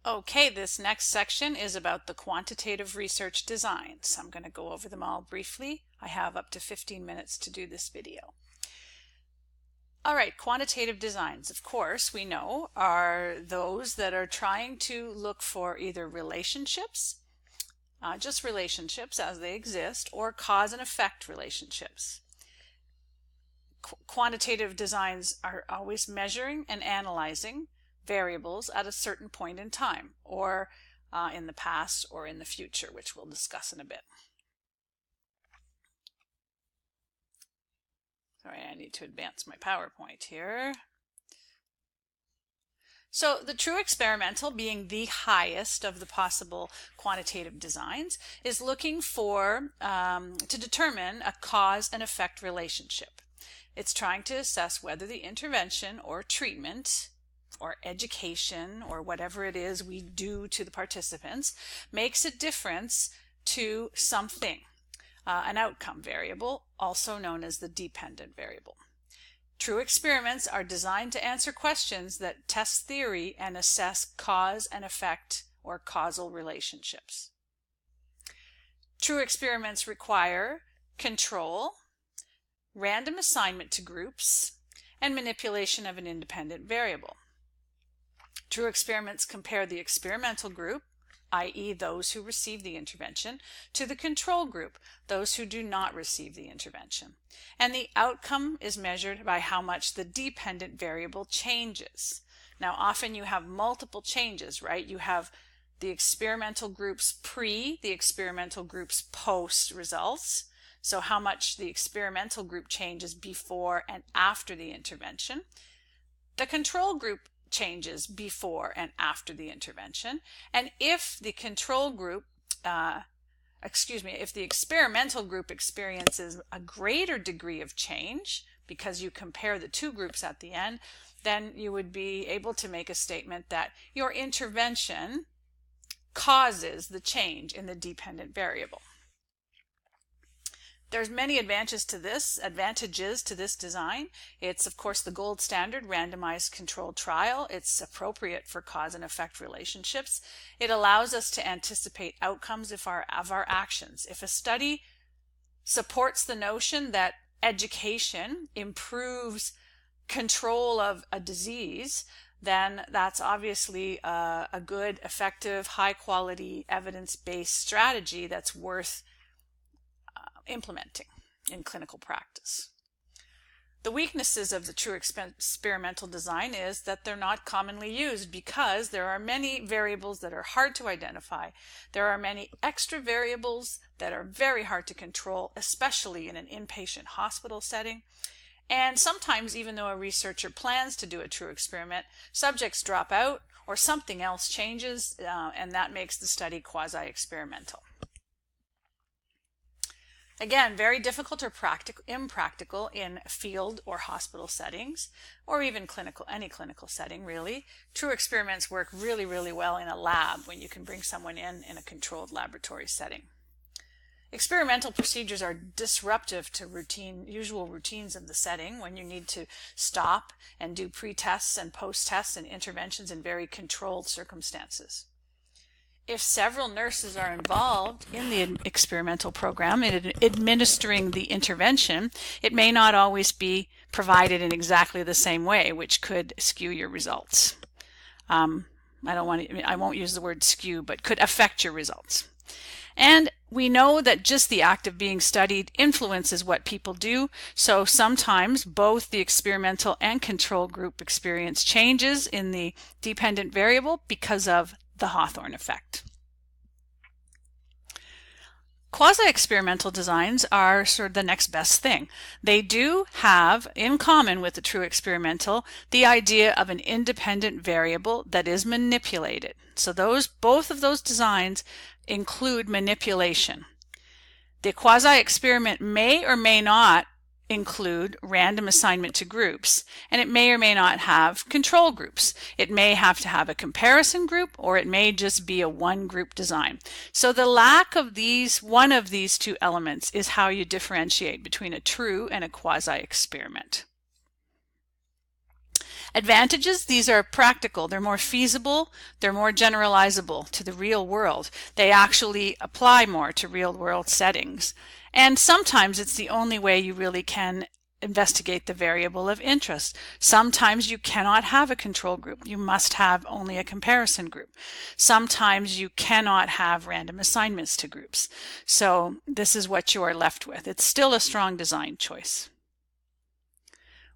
Okay, this next section is about the quantitative research designs. I'm going to go over them all briefly. I have up to 15 minutes to do this video. All right, quantitative designs, of course, we know, are those that are trying to look for either relationships, just relationships as they exist, or cause and effect relationships. Quantitative designs are always measuring and analyzing variables at a certain point in time, or in the past or in the future, which we'll discuss in a bit. Sorry, I need to advance my PowerPoint here. So the true experimental, being the highest of the possible quantitative designs, is looking for, to determine a cause and effect relationship. It's trying to assess whether the intervention or treatment or education or whatever it is we do to the participants makes a difference to something, an outcome variable, also known as the dependent variable. True experiments are designed to answer questions that test theory and assess cause and effect or causal relationships. True experiments require control, random assignment to groups, and manipulation of an independent variable. True experiments compare the experimental group, i.e. those who receive the intervention, to the control group, those who do not receive the intervention. And the outcome is measured by how much the dependent variable changes. Now, often you have multiple changes, right? You have the experimental groups pre, the experimental groups post results. So how much the experimental group changes before and after the intervention. The control group changes before and after the intervention. And if the control group, if the experimental group experiences a greater degree of change, because you compare the two groups at the end, then you would be able to make a statement that your intervention causes the change in the dependent variable. There's many advantages to this design. It's, of course, the gold standard randomized controlled trial. It's appropriate for cause and effect relationships. It allows us to anticipate outcomes of our actions. If a study supports the notion that education improves control of a disease, then that's obviously a good, effective, high-quality, evidence-based strategy that's worth implementing in clinical practice. The weaknesses of the true experimental design is that they're not commonly used because there are many variables that are hard to identify. There are many extra variables that are very hard to control, especially in an inpatient hospital setting. And sometimes, even though a researcher plans to do a true experiment, subjects drop out or something else changes, and that makes the study quasi-experimental. Again, very difficult or impractical in field or hospital settings, or even any clinical setting, really. True experiments work really, really well in a lab when you can bring someone in a controlled laboratory setting. Experimental procedures are disruptive to usual routines of the setting when you need to stop and do pre-tests and post-tests and interventions in very controlled circumstances. If several nurses are involved in the experimental program in administering the intervention, it may not always be provided in exactly the same way, which could skew your results. I won't use the word skew, but could affect your results. And we know that just the act of being studied influences what people do, so sometimes both the experimental and control group experience changes in the dependent variable because of the Hawthorne effect. Quasi-experimental designs are sort of the next best thing. They do have, in common with the true experimental, the idea of an independent variable that is manipulated. So both of those designs include manipulation. The quasi-experiment may or may not include random assignment to groups, and it may or may not have control groups. It may have to have a comparison group, or it may just be a one-group design. So the lack of one of these two elements is how you differentiate between a true and a quasi-experiment. Advantages, these are practical, they're more feasible, they're more generalizable to the real world. They actually apply more to real world settings. And sometimes it's the only way you really can investigate the variable of interest. Sometimes you cannot have a control group. You must have only a comparison group. Sometimes you cannot have random assignments to groups. So this is what you are left with. It's still a strong design choice.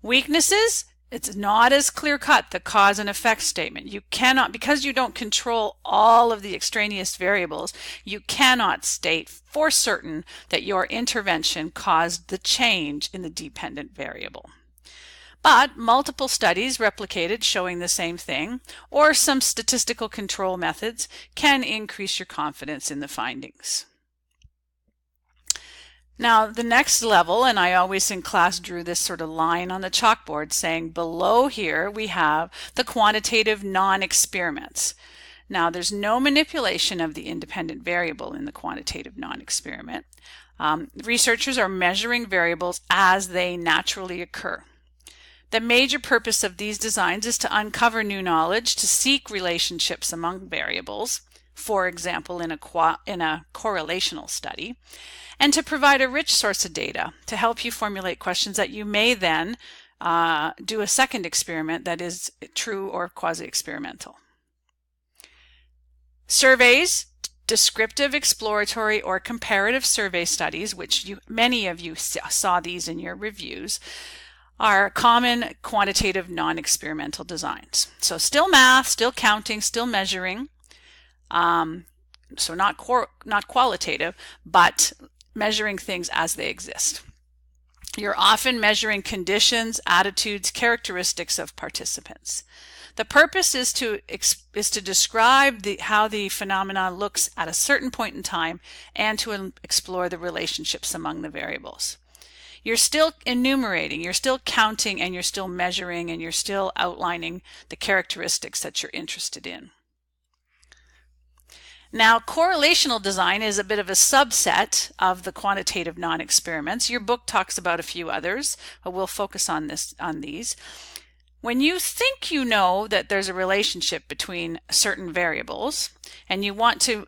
Weaknesses, it's not as clear-cut, the cause and effect statement. You cannot, because you don't control all of the extraneous variables, you cannot state for certain that your intervention caused the change in the dependent variable. But multiple studies replicated showing the same thing, or some statistical control methods can increase your confidence in the findings. Now the next level, and I always in class drew this sort of line on the chalkboard saying below here we have the quantitative non-experiments. Now there's no manipulation of the independent variable in the quantitative non-experiment. Researchers are measuring variables as they naturally occur. The major purpose of these designs is to uncover new knowledge, to seek relationships among variables, for example in a correlational study, and to provide a rich source of data to help you formulate questions that you may then do a second experiment that is true or quasi-experimental. Surveys, descriptive, exploratory, or comparative survey studies, which many of you saw these in your reviews, are common quantitative non-experimental designs. So still math, still counting, still measuring, so not qualitative, but measuring things as they exist. You're often measuring conditions, attitudes, characteristics of participants. The purpose is to describe how the phenomenon looks at a certain point in time and to explore the relationships among the variables. You're still enumerating, you're still counting, and you're still measuring, and you're still outlining the characteristics that you're interested in. Now, correlational design is a bit of a subset of the quantitative non-experiments. Your book talks about a few others, but we'll focus on these. When you think you know that there's a relationship between certain variables, and you want to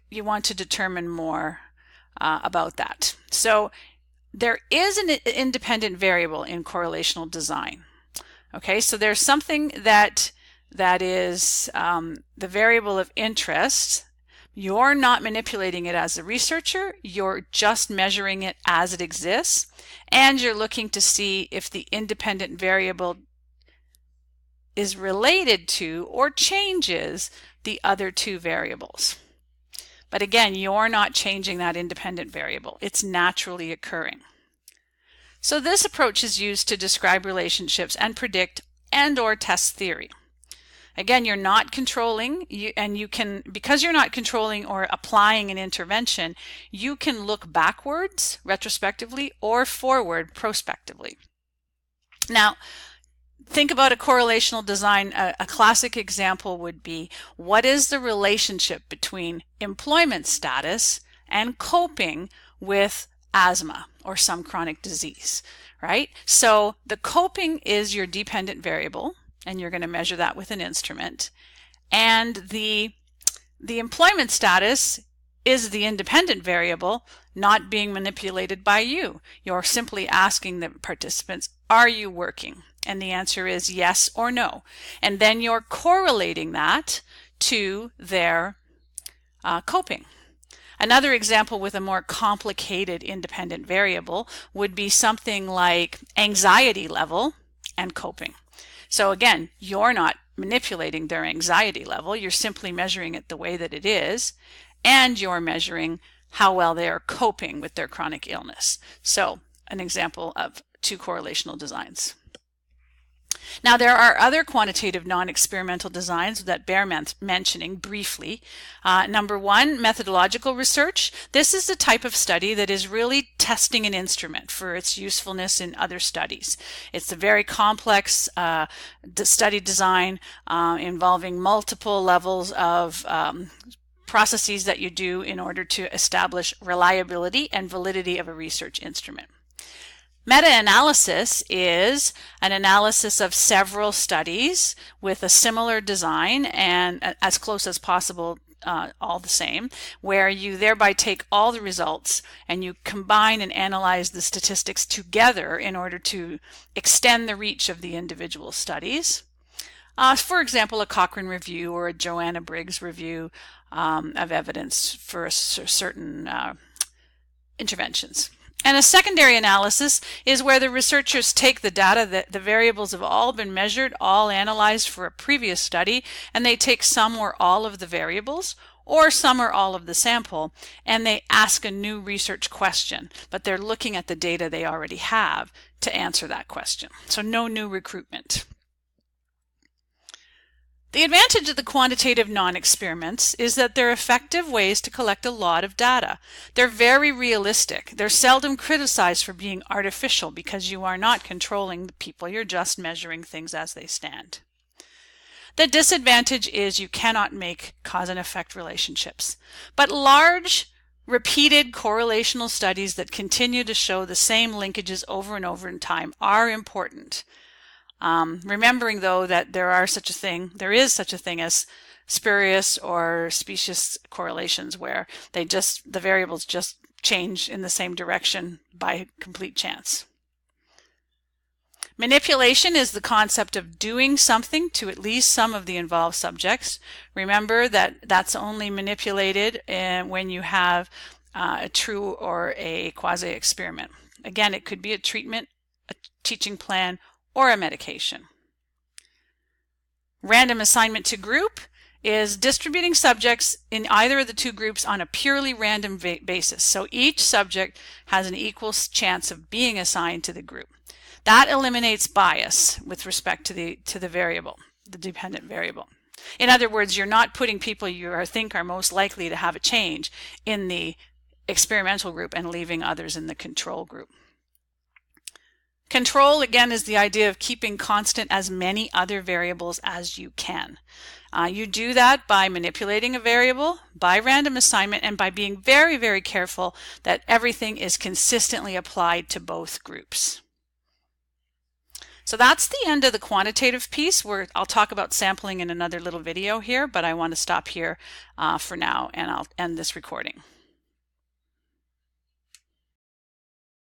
determine more about that. So there is an independent variable in correlational design. Okay, so there's something that is the variable of interest. You're not manipulating it as a researcher, you're just measuring it as it exists, and you're looking to see if the independent variable is related to or changes the other two variables. But again, you're not changing that independent variable. It's naturally occurring. So this approach is used to describe relationships and predict and/or test theory. Again, you're not controlling, because you're not controlling or applying an intervention, you can look backwards retrospectively or forward prospectively. Now, think about a correlational design. A classic example would be, what is the relationship between employment status and coping with asthma or some chronic disease, right? So the coping is your dependent variable, and you're going to measure that with an instrument. And the employment status is the independent variable, not being manipulated by you. You're simply asking the participants, are you working? And the answer is yes or no. And then you're correlating that to their coping. Another example with a more complicated independent variable would be something like anxiety level and coping. So again, you're not manipulating their anxiety level, you're simply measuring it the way that it is, and you're measuring how well they are coping with their chronic illness. So an example of two correlational designs. Now there are other quantitative non-experimental designs that bear mentioning briefly. Number one, methodological research. This is the type of study that is really testing an instrument for its usefulness in other studies. It's a very complex study design involving multiple levels of processes that you do in order to establish reliability and validity of a research instrument. Meta-analysis is an analysis of several studies with a similar design and as close as possible all the same, where you thereby take all the results and you combine and analyze the statistics together in order to extend the reach of the individual studies. For example, a Cochrane review or a Joanna Briggs review of evidence for certain interventions. And a secondary analysis is where the researchers take the data that the variables have all been measured, all analyzed for a previous study, and they take some or all of the variables or some or all of the sample, and they ask a new research question, but they're looking at the data they already have to answer that question. So no new recruitment. The advantage of the quantitative non-experiments is that they're effective ways to collect a lot of data. They're very realistic. They're seldom criticized for being artificial because you are not controlling the people, you're just measuring things as they stand. The disadvantage is you cannot make cause and effect relationships. But large, repeated correlational studies that continue to show the same linkages over and over in time are important. Remembering though that there is such a thing as spurious or specious correlations where the variables just change in the same direction by complete chance. Manipulation is the concept of doing something to at least some of the involved subjects. Remember that that's only manipulated when you have a true or a quasi-experiment. Again, it could be a treatment, a teaching plan, or a medication. Random assignment to group is distributing subjects in either of the two groups on a purely random basis. So each subject has an equal chance of being assigned to the group. That eliminates bias with respect to the variable, the dependent variable. In other words, you're not putting people you think are most likely to have a change in the experimental group and leaving others in the control group. Control, again, is the idea of keeping constant as many other variables as you can. You do that by manipulating a variable, by random assignment, and by being very, very careful that everything is consistently applied to both groups. So that's the end of the quantitative piece, where I'll talk about sampling in another little video here, but I want to stop here for now and I'll end this recording.